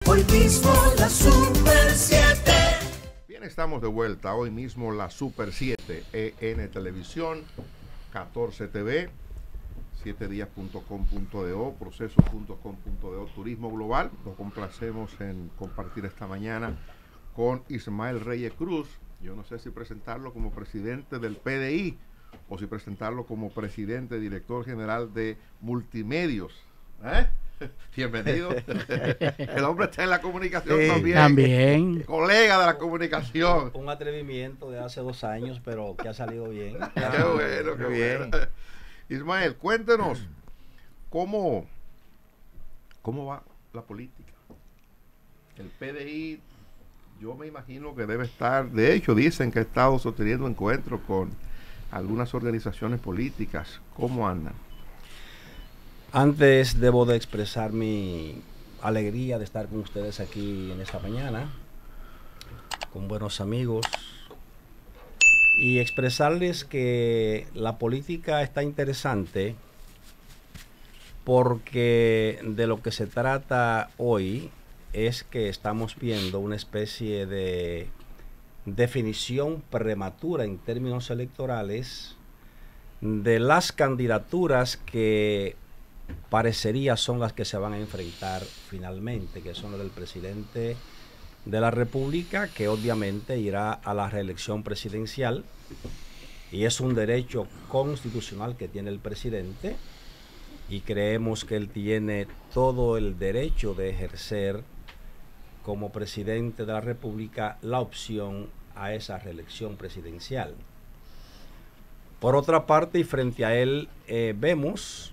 Hoy mismo la Super 7. Bien, estamos de vuelta. Hoy mismo la Super 7 en Televisión, 14 TV, 7días.com.do, procesos.com.do, Turismo Global. Nos complacemos en compartir esta mañana con Ismael Reyes Cruz. Yo no sé si presentarlo como presidente del PDI o si presentarlo como presidente, director general de Multimedios. Bienvenido. El hombre está en la comunicación también. Colega de la comunicación. Un atrevimiento de hace 2 años, pero que ha salido bien. Qué bueno, qué bien. Bueno. Ismael, cuéntenos cómo va la política. El PDI, yo me imagino que debe estar, de hecho dicen que ha estado sosteniendo encuentros con algunas organizaciones políticas. ¿Cómo andan? Antes debo de expresar mi alegría de estar con ustedes aquí en esta mañana, con buenos amigos, y expresarles que la política está interesante porque de lo que se trata hoy es que estamos viendo una especie de definición prematura en términos electorales de las candidaturas que parecería son las que se van a enfrentar finalmente, que son las del presidente de la República, que obviamente irá a la reelección presidencial, y es un derecho constitucional que tiene el presidente, y creemos que él tiene todo el derecho de ejercer como presidente de la República la opción a esa reelección presidencial. Por otra parte, y frente a él, vemos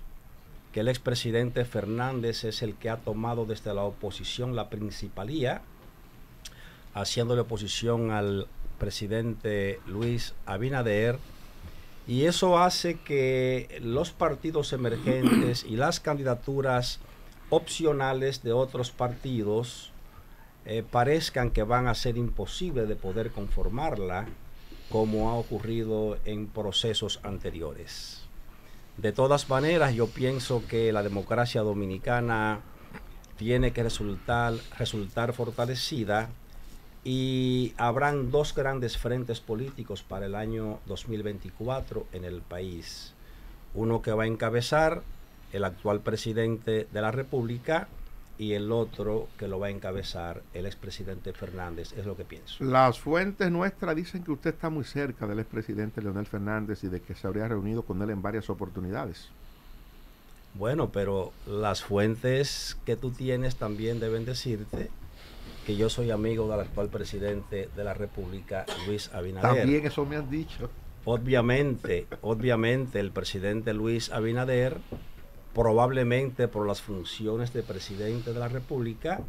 que el expresidente Fernández es el que ha tomado desde la oposición la principalía, haciéndole oposición al presidente Luis Abinader, y eso hace que los partidos emergentes y las candidaturas opcionales de otros partidos parezcan que van a ser imposibles de poder conformarla, como ha ocurrido en procesos anteriores. De todas maneras, yo pienso que la democracia dominicana tiene que resultar fortalecida, y habrán 2 grandes frentes políticos para el año 2024 en el país. Uno que va a encabezar el actual presidente de la República y el otro que lo va a encabezar el expresidente Fernández, es lo que pienso. Las fuentes nuestras dicen que usted está muy cerca del expresidente Leonel Fernández y de que se habría reunido con él en varias oportunidades. Bueno, pero las fuentes que tú tienes también deben decirte que yo soy amigo del actual presidente de la República, Luis Abinader. También eso me han dicho. Obviamente, el presidente Luis Abinader, probablemente por las funciones de presidente de la República,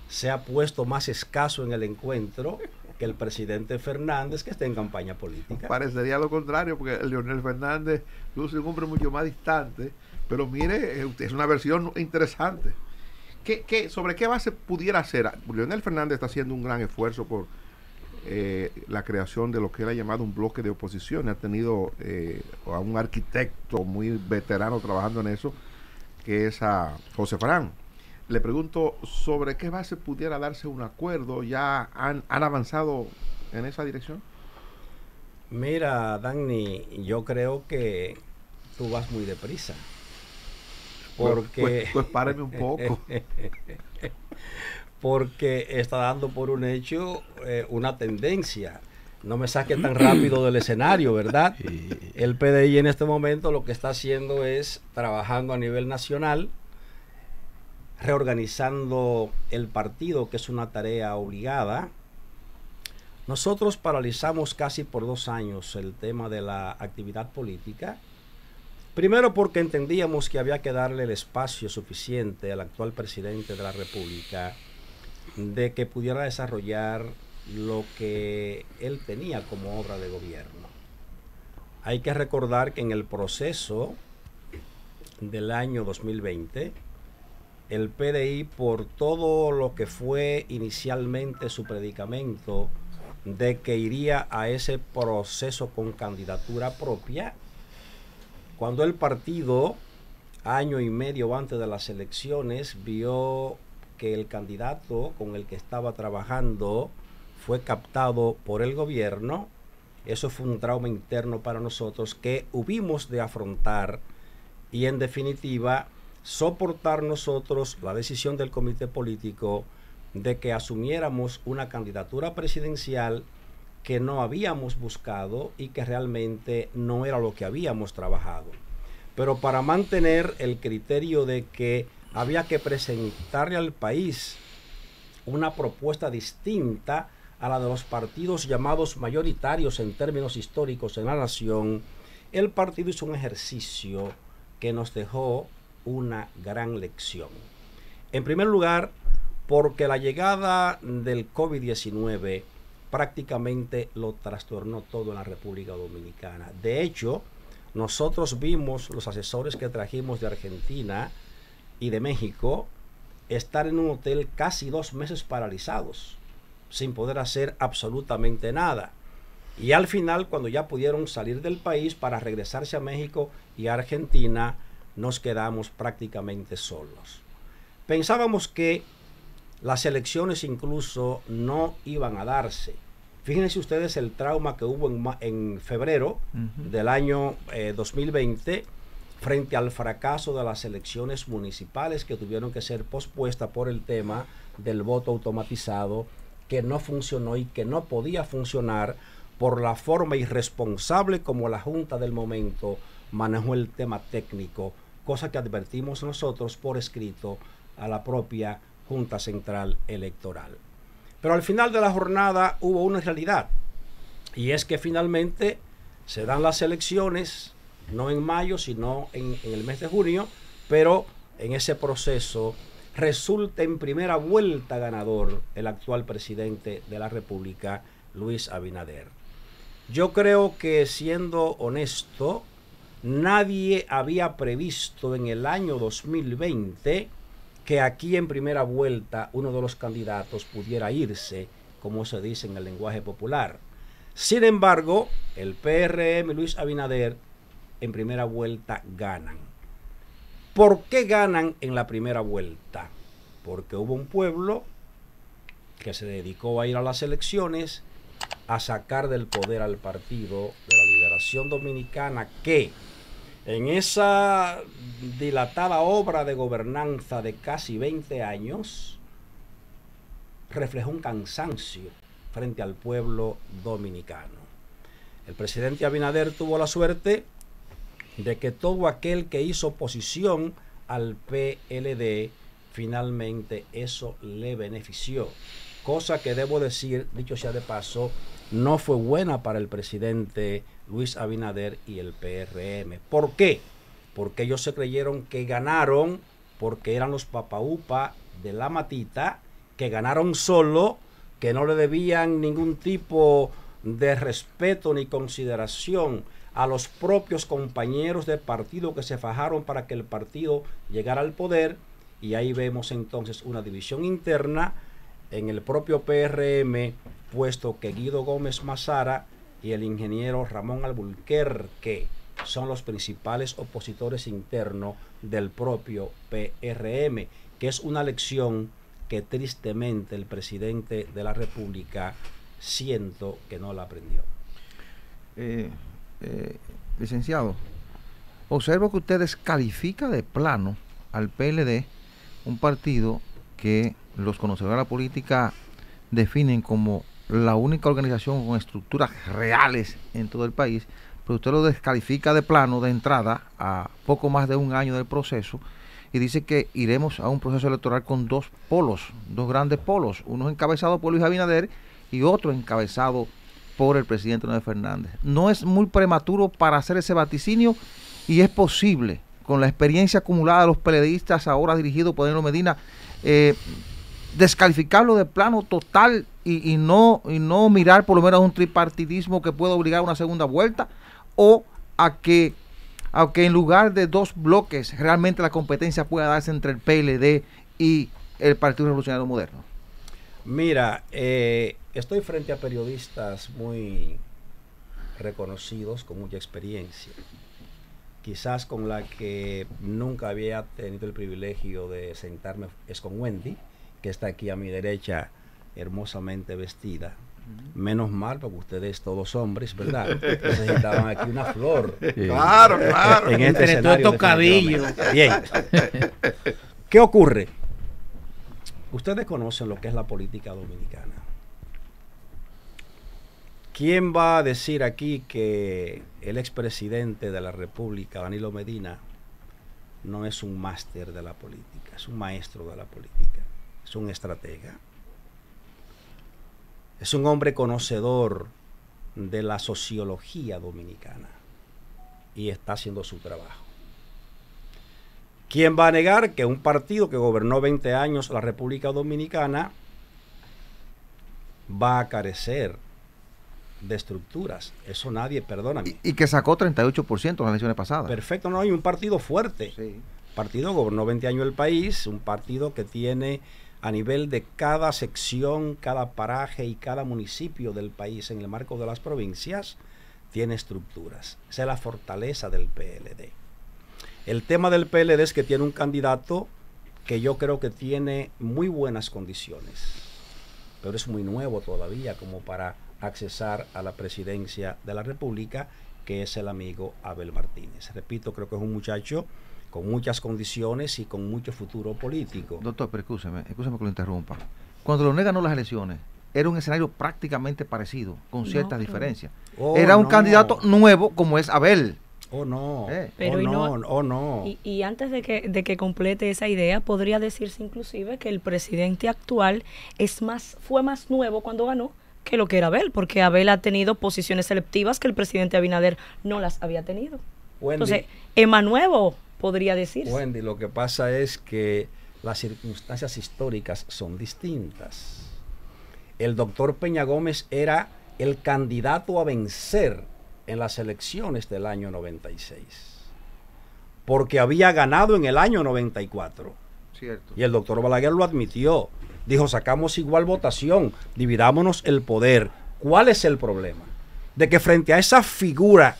se ha puesto más escaso en el encuentro que el presidente Fernández, que está en campaña política. Parecería lo contrario, porque Leonel Fernández luce un hombre mucho más distante, pero mire, es una versión interesante. ¿Sobre qué base pudiera hacer? Leonel Fernández está haciendo un gran esfuerzo por la creación de lo que él ha llamado un bloque de oposición. Ha tenido a un arquitecto muy veterano trabajando en eso, que es a José Farán. Le pregunto, ¿sobre qué base pudiera darse un acuerdo? ¿Ya han avanzado en esa dirección? Mira, Dani, yo creo que tú vas muy deprisa. Porque pues páreme un poco. Porque está dando por un hecho una tendencia. No me saque tan rápido del escenario, ¿verdad? El PDI en este momento lo que está haciendo es trabajando a nivel nacional, reorganizando el partido, que es una tarea obligada. Nosotros paralizamos casi por 2 años el tema de la actividad política. Primero porque entendíamos que había que darle el espacio suficiente al actual presidente de la República de que pudiera desarrollar lo que él tenía como obra de gobierno. Hay que recordar que en el proceso del año 2020, el PDI, por todo lo que fue inicialmente su predicamento de que iría a ese proceso con candidatura propia, cuando el partido, año y medio antes de las elecciones, vio que el candidato con el que estaba trabajando fue captado por el gobierno. Eso fue un trauma interno para nosotros que hubimos de afrontar y en definitiva soportar nosotros la decisión del comité político de que asumiéramos una candidatura presidencial que no habíamos buscado y que realmente no era lo que habíamos trabajado. Pero para mantener el criterio de que había que presentarle al país una propuesta distinta a la de los partidos llamados mayoritarios en términos históricos en la nación, el partido hizo un ejercicio que nos dejó una gran lección. En primer lugar, porque la llegada del COVID-19 prácticamente lo trastornó todo en la República Dominicana. De hecho, nosotros vimos los asesores que trajimos de Argentina y de México estar en un hotel casi 2 meses paralizados, sin poder hacer absolutamente nada. Y al final, cuando ya pudieron salir del país para regresarse a México y a Argentina, nos quedamos prácticamente solos. Pensábamos que las elecciones incluso no iban a darse. Fíjense ustedes el trauma que hubo en febrero del año 2020 frente al fracaso de las elecciones municipales que tuvieron que ser pospuestas por el tema del voto automatizado, que no funcionó y que no podía funcionar por la forma irresponsable como la Junta del momento manejó el tema técnico, cosa que advertimos nosotros por escrito a la propia Junta Central Electoral. Pero al final de la jornada hubo una realidad, y es que finalmente se dan las elecciones, no en mayo, sino en el mes de junio, pero en ese proceso resulta en primera vuelta ganador el actual presidente de la República, Luis Abinader. Yo creo que, siendo honesto, nadie había previsto en el año 2020 que aquí en primera vuelta uno de los candidatos pudiera irse, como se dice en el lenguaje popular. Sin embargo, el PRM y Luis Abinader en primera vuelta ganan. ¿Por qué ganan en la primera vuelta? Porque hubo un pueblo que se dedicó a ir a las elecciones a sacar del poder al Partido de la Liberación Dominicana, que en esa dilatada obra de gobernanza de casi 20 años reflejó un cansancio frente al pueblo dominicano. El presidente Abinader tuvo la suerte de que todo aquel que hizo oposición al PLD, finalmente eso le benefició. Cosa que debo decir, dicho sea de paso, no fue buena para el presidente Luis Abinader y el PRM. ¿Por qué? Porque ellos se creyeron que ganaron porque eran los papaupa de la matita, que ganaron solo, que no le debían ningún tipo de respeto ni consideración a los propios compañeros de partido que se fajaron para que el partido llegara al poder. Y ahí vemos entonces una división interna en el propio PRM, puesto que Guido Gómez Mazara y el ingeniero Ramón Alburquerque son los principales opositores internos del propio PRM, que es una lección que tristemente el presidente de la República siento que no la aprendió. Licenciado, observo que usted descalifica de plano al PLD, un partido que los conocedores de la política definen como la única organización con estructuras reales en todo el país, pero usted lo descalifica de plano de entrada a poco más de un año del proceso y dice que iremos a un proceso electoral con dos polos, dos grandes polos, uno encabezado por Luis Abinader y otro encabezado por el presidente Leonel Fernández. ¿No es muy prematuro para hacer ese vaticinio y es posible, con la experiencia acumulada de los PLDistas ahora dirigidos por Danilo Medina, descalificarlo de plano total y no mirar por lo menos un tripartidismo que pueda obligar a una segunda vuelta, o a que en lugar de dos bloques realmente la competencia pueda darse entre el PLD y el Partido Revolucionario Moderno? Mira, estoy frente a periodistas muy reconocidos, con mucha experiencia, quizás con la que nunca había tenido el privilegio de sentarme es con Wendy, que está aquí a mi derecha, hermosamente vestida. Menos mal, porque ustedes todos hombres, ¿verdad? Necesitaban aquí una flor. Claro, claro. En este Entre todos escenario, estos cabellos. definitivamente. Bien. ¿Qué ocurre? Ustedes conocen lo que es la política dominicana. ¿Quién va a decir aquí que el expresidente de la República, Danilo Medina, no es un máster de la política, es un maestro de la política, es un estratega? Es un hombre conocedor de la sociología dominicana y está haciendo su trabajo. ¿Quién va a negar que un partido que gobernó 20 años la República Dominicana va a carecer de estructuras? Eso nadie, perdóname. Y que sacó 38% en las elecciones pasadas. Perfecto, no hay un partido fuerte. Sí. Partido gobernó 20 años el país, un partido que tiene a nivel de cada sección, cada paraje y cada municipio del país en el marco de las provincias, tiene estructuras. Esa es la fortaleza del PLD. El tema del PLD es que tiene un candidato que yo creo que tiene muy buenas condiciones, pero es muy nuevo todavía como para accesar a la presidencia de la República, que es el amigo Abel Martínez. Repito, creo que es un muchacho con muchas condiciones y con mucho futuro político. Doctor, pero escúcheme que lo interrumpa. Cuando Leonel ganó las elecciones, era un escenario prácticamente parecido, con ciertas diferencias. Era un candidato nuevo como es Abel. Oh, no. Pero no. Y antes de que complete esa idea, podría decirse inclusive que el presidente actual fue más nuevo cuando ganó que lo que era Abel, porque Abel ha tenido posiciones selectivas que el presidente Abinader no las había tenido. Wendy, entonces, es más nuevo, podría decirse. Wendy, lo que pasa es que las circunstancias históricas son distintas. El doctor Peña Gómez era el candidato a vencer en las elecciones del año 96, porque había ganado en el año 94. Cierto. Y el doctor Balaguer lo admitió. Dijo, sacamos igual votación, dividámonos el poder. ¿Cuál es el problema? De que frente a esa figura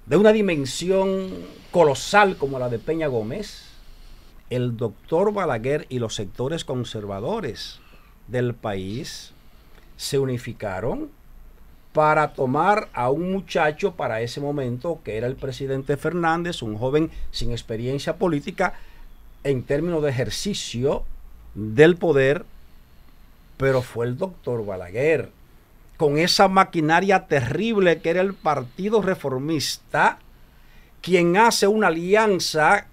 de una dimensión colosal como la de Peña Gómez, el doctor Balaguer y los sectores conservadores del país se unificaron para tomar a un muchacho para ese momento que era el presidente Fernández, un joven sin experiencia política en términos de ejercicio del poder, pero fue el doctor Balaguer, con esa maquinaria terrible que era el Partido Reformista, quien hace una alianza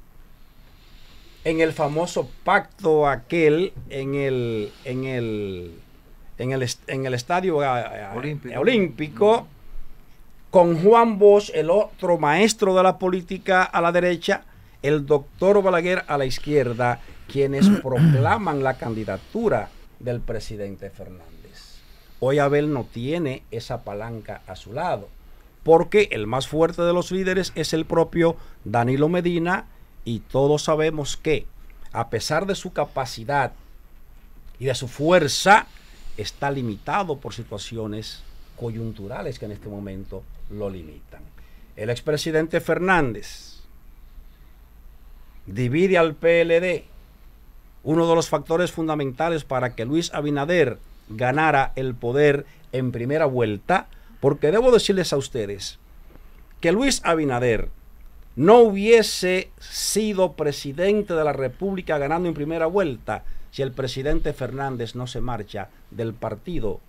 en el famoso pacto aquel en el estadio olímpico, con Juan Bosch, el otro maestro de la política a la derecha, el doctor Balaguer a la izquierda, quienes proclaman la candidatura del presidente Fernández. Hoy Abel no tiene esa palanca a su lado, porque el más fuerte de los líderes es el propio Danilo Medina, y todos sabemos que, a pesar de su capacidad y de su fuerza, está limitado por situaciones coyunturales que en este momento lo limitan. El expresidente Fernández divide al PLD, uno de los factores fundamentales para que Luis Abinader ganara el poder en primera vuelta, porque debo decirles a ustedes que Luis Abinader no hubiese sido presidente de la República ganando en primera vuelta si el presidente Fernández no se marcha del Partido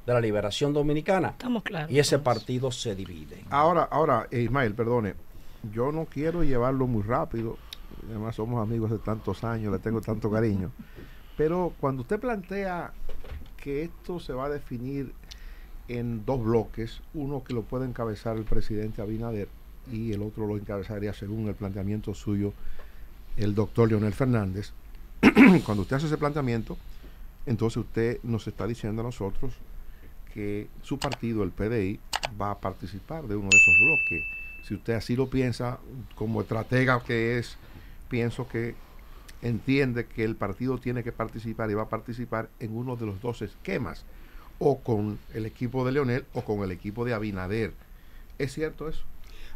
de la Liberación Dominicana. Estamos claros. Y ese partido se divide. Ahora, Ismael, perdone, yo no quiero llevarlo muy rápido, además somos amigos de tantos años, le tengo tanto cariño, pero cuando usted plantea que esto se va a definir en dos bloques, uno que lo puede encabezar el presidente Abinader y el otro lo encabezaría, según el planteamiento suyo, el doctor Leonel Fernández. Cuando usted hace ese planteamiento, entonces usted nos está diciendo a nosotros que su partido, el PDI, va a participar de uno de esos bloques. Si usted así lo piensa, como estratega que es, pienso que entiende que el partido tiene que participar y va a participar en uno de los dos esquemas, o con el equipo de Leonel o con el equipo de Abinader. ¿Es cierto eso?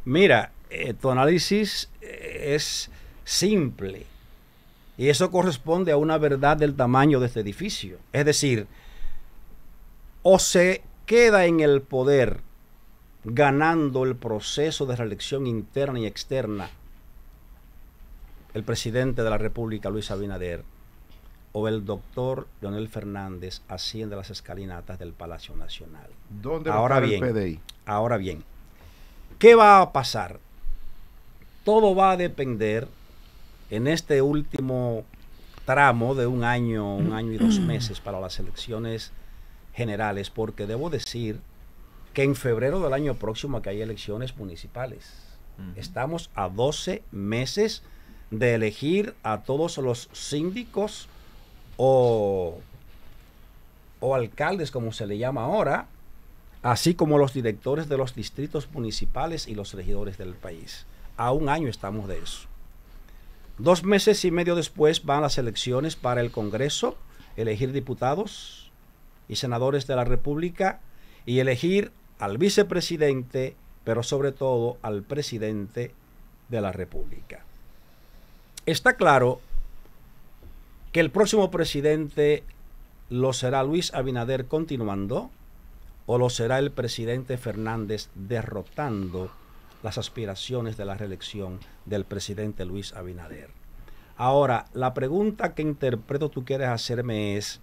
Mira, tu análisis es simple, Y eso corresponde a una verdad del tamaño de este edificio. Es decir, o se queda en el poder ganando el proceso de reelección interna y externa el presidente de la República, Luis Abinader, o el doctor Leonel Fernández asciende a las escalinatas del Palacio Nacional. ¿Dónde va a estar el PDI? Ahora bien, ¿qué va a pasar? Todo va a depender en este último tramo de un año y 2 meses para las elecciones generales, porque debo decir que en febrero del año próximo que hay elecciones municipales. Estamos a 12 meses de elegir a todos los síndicos o alcaldes, como se le llama ahora, así como los directores de los distritos municipales y los regidores del país. A un año estamos de eso. 2 meses y medio después van las elecciones para el Congreso, elegir diputados y senadores de la República y elegir al vicepresidente, pero sobre todo al presidente de la República. Está claro que el próximo presidente lo será Luis Abinader continuando o lo será el presidente Fernández derrotando las aspiraciones de la reelección del presidente Luis Abinader. Ahora, la pregunta que interpreto tú quieres hacerme es,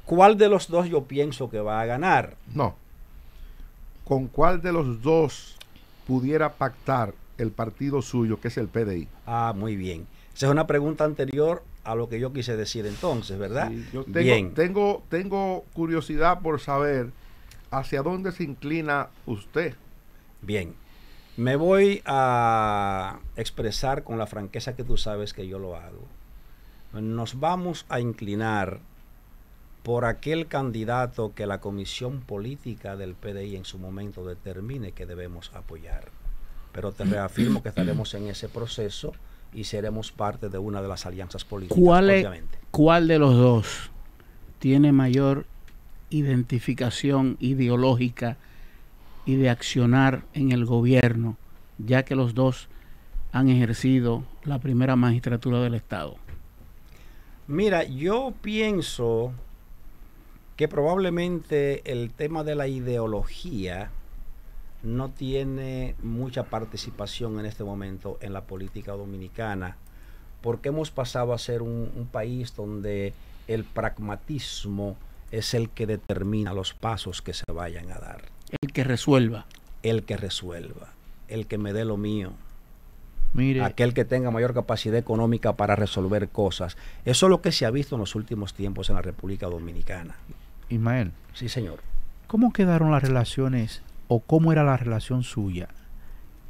¿cuál de los dos yo pienso que va a ganar? No. ¿Con cuál de los dos pudiera pactar el partido suyo, que es el PDI? Ah, muy bien. Esa es una pregunta anterior a lo que yo quise decir entonces, ¿verdad? Sí, yo Bien. tengo curiosidad por saber hacia dónde se inclina usted. Bien. Me voy a expresar con la franqueza que tú sabes que yo lo hago. Nos vamos a inclinar por aquel candidato que la comisión política del PDI en su momento determine que debemos apoyar. Pero te reafirmo que estaremos en ese proceso y seremos parte de una de las alianzas políticas, obviamente. ¿Cuál de los dos tiene mayor identificación ideológica y de accionar en el gobierno, ya que los dos han ejercido la primera magistratura del Estado? Mira, yo pienso que probablemente el tema de la ideología no tiene mucha participación en este momento en la política dominicana, porque hemos pasado a ser un país donde el pragmatismo es el que determina los pasos que se vayan a dar. El que resuelva. El que resuelva, el que me dé lo mío. Mire, Aquel que tenga mayor capacidad económica para resolver cosas. Eso es lo que se ha visto en los últimos tiempos en la República Dominicana. Ismael, Sí, señor. ¿cómo quedaron las relaciones o cómo era la relación suya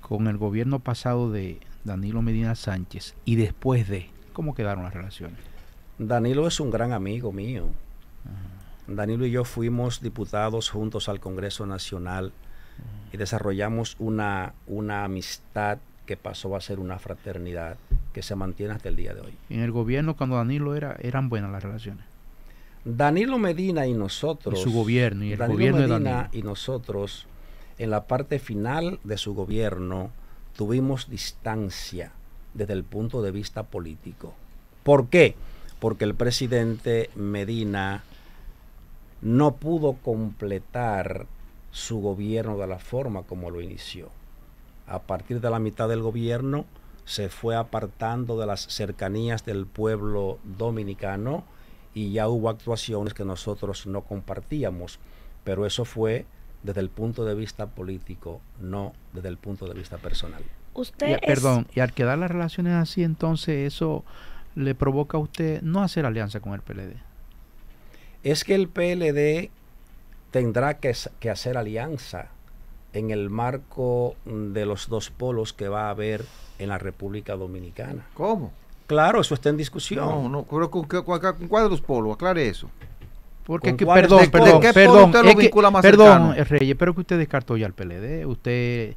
con el gobierno pasado de Danilo Medina Sánchez y después de? ¿Cómo quedaron las relaciones? Danilo es un gran amigo mío. Danilo y yo fuimos diputados juntos al Congreso Nacional y desarrollamos una amistad que pasó a ser una fraternidad que se mantiene hasta el día de hoy. En el gobierno, cuando Danilo eran buenas las relaciones. Danilo Medina y nosotros, Y su gobierno, y el Danilo gobierno de Medina Danilo. y nosotros, en la parte final de su gobierno, tuvimos distancia desde el punto de vista político. ¿Por qué? Porque el presidente Medina no pudo completar su gobierno de la forma como lo inició. A partir de la mitad del gobierno se fue apartando de las cercanías del pueblo dominicano y ya hubo actuaciones que nosotros no compartíamos, pero eso fue desde el punto de vista político, no desde el punto de vista personal. Usted Perdón, y al quedar las relaciones así, entonces eso le provoca a usted no hacer alianza con el PLD. Es que el PLD tendrá que hacer alianza en el marco de los dos polos que va a haber en la República Dominicana. ¿Cómo? Claro, eso está en discusión. No, pero ¿con cuál de los polos? Aclare eso. Porque ¿Con que, cuáles perdón, de perdón, qué perdón, polo usted lo es que- vincula más perdón, cercano? Reyes, pero que usted descartó ya el PLD, usted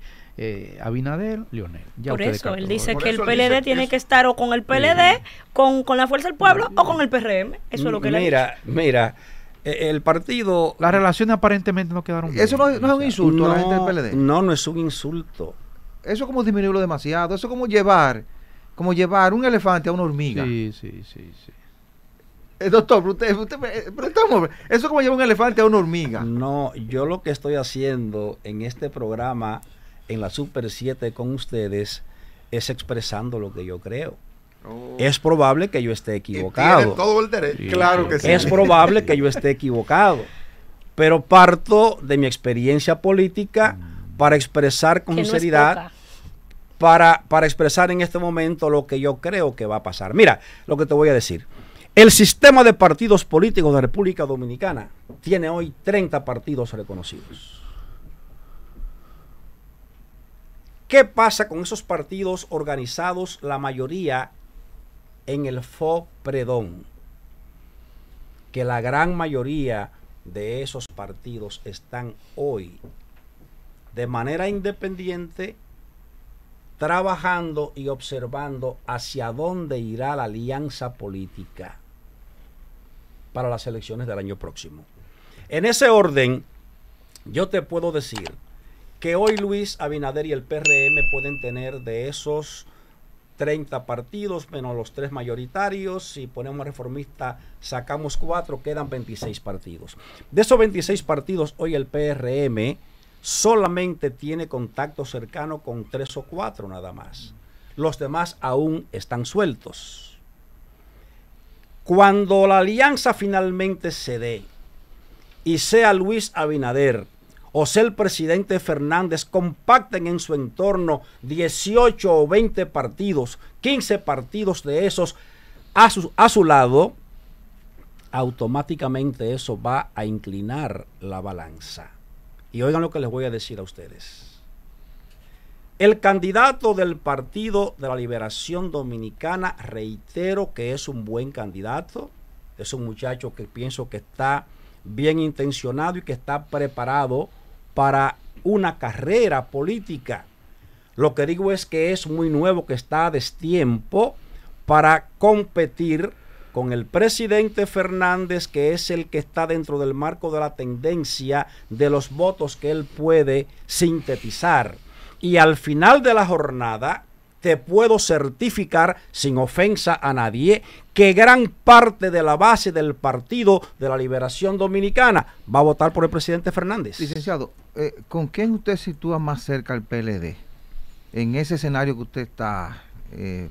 Abinader, Leonel. Ya por usted eso, él descartó. dice Por que el eso PLD dice tiene eso. que estar o con el PLD, con la Fuerza del Pueblo o con el PRM. Eso es lo que le Mira, el partido... Las relaciones aparentemente no quedaron bien. Eso no es un insulto a la gente del PLD. No es un insulto. Eso es como disminuirlo demasiado. Eso es como llevar como llevar un elefante a una hormiga. Sí, sí, sí, sí. Doctor, eso es como llevar un elefante a una hormiga. No, yo lo que estoy haciendo en este programa, en la Super 7 con ustedes, es expresando lo que yo creo. Es probable que yo esté equivocado. Tienen todo el derecho. Sí, Claro que sí. Es probable que yo esté equivocado. Pero parto de mi experiencia política para expresar con Que no es sinceridad, poca. para expresar en este momento lo que yo creo que va a pasar. Mira, lo que te voy a decir. El sistema de partidos políticos de República Dominicana tiene hoy 30 partidos reconocidos. ¿Qué pasa con esos partidos organizados, la mayoría en el FOPREDON? Que la gran mayoría de esos partidos están hoy de manera independiente trabajando y observando hacia dónde irá la alianza política para las elecciones del año próximo. En ese orden, yo te puedo decir que hoy Luis Abinader y el PRM pueden tener de esos 30 partidos, menos los 3 mayoritarios. Si ponemos reformista, sacamos 4, quedan 26 partidos. De esos 26 partidos, hoy el PRM solamente tiene contacto cercano con 3 o 4 nada más. Los demás aún están sueltos. Cuando la alianza finalmente se dé y sea Luis Abinader o sea el presidente Fernández, compacten en su entorno 18 o 20 partidos, 15 partidos de esos a su lado, automáticamente eso va a inclinar la balanza. Y oigan lo que les voy a decir a ustedes. El candidato del Partido de la Liberación Dominicana, reitero que es un buen candidato, es un muchacho que pienso que está bien intencionado y que está preparado para una carrera política. Lo que digo es que es muy nuevo, que está a destiempo para competir con el presidente Fernández, que es el que está dentro del marco de la tendencia de los votos que él puede sintetizar. Y al final de la jornada, te puedo certificar, sin ofensa a nadie, que gran parte de la base del Partido de la Liberación Dominicana va a votar por el presidente Fernández. Licenciado, ¿con quién usted sitúa más cerca al PLD? En ese escenario que usted está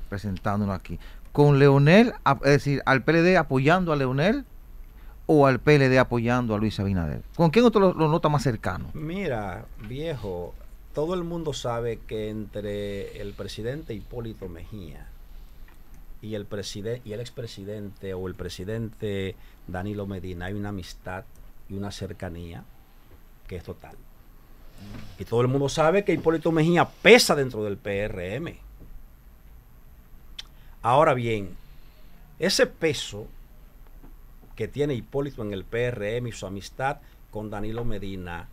presentándonos aquí. ¿Con Leonel, es decir, al PLD apoyando a Leonel o al PLD apoyando a Luis Abinader? ¿Con quién usted lo nota más cercano? Mira, viejo, todo el mundo sabe que entre el presidente Hipólito Mejía y el expresidente o el presidente Danilo Medina hay una amistad y una cercanía que es total. Y todo el mundo sabe que Hipólito Mejía pesa dentro del PRM. Ahora bien, ese peso que tiene Hipólito en el PRM y su amistad con Danilo Medina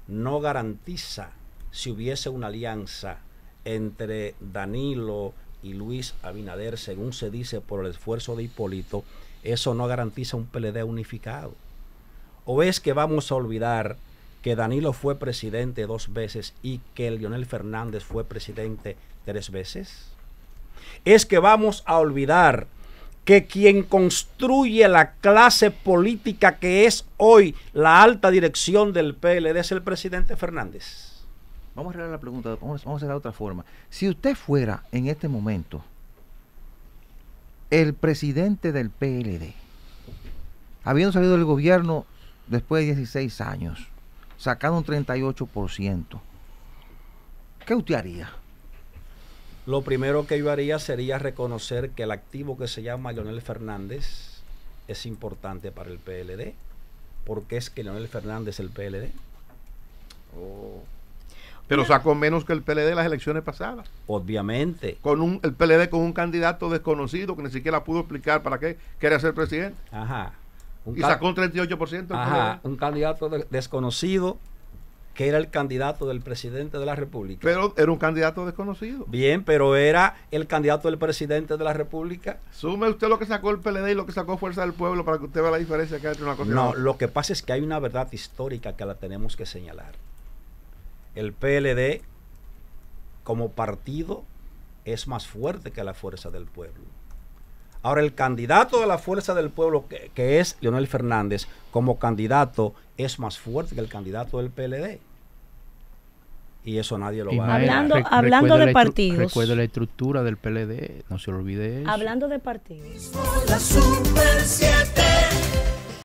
no garantiza, si hubiese una alianza entre Danilo y Luis Abinader, según se dice por el esfuerzo de Hipólito, eso no garantiza un PLD unificado. ¿O es que vamos a olvidar que Danilo fue presidente 2 veces y que Leonel Fernández fue presidente 3 veces? ¿Es que vamos a olvidar que quien construye la clase política que es hoy la alta dirección del PLD es el presidente Fernández? Vamos a arreglar la pregunta, vamos a hacerla de otra forma. Si usted fuera en este momento el presidente del PLD, habiendo salido del gobierno después de 16 años, sacando un 38%, ¿qué usted haría? Lo primero que yo haría sería reconocer que el activo que se llama Leonel Fernández es importante para el PLD. ¿Por qué es que Leonel Fernández es el PLD? Pero sacó menos que el PLD en las elecciones pasadas. Obviamente. El PLD con un candidato desconocido que ni siquiera pudo explicar para qué quería ser presidente. Ajá. Y sacó un 38%. Ajá. Un candidato desconocido que era el candidato del presidente de la República. Pero era un candidato desconocido. Bien, pero era el candidato del presidente de la República. Sume usted lo que sacó el PLD y lo que sacó Fuerza del Pueblo para que usted vea la diferencia que hay entre una cosa y No, otra. lo que pasa es que hay una verdad histórica que la tenemos que señalar. El PLD como partido es más fuerte que la fuerza del pueblo. Ahora, el candidato de la fuerza del pueblo, que es Leonel Fernández, como candidato, es más fuerte que el candidato del PLD. Y eso nadie lo va a Hablando de partidos. Recuerde la estructura del PLD, no se olvide eso. Hablando de partidos. La Super 7.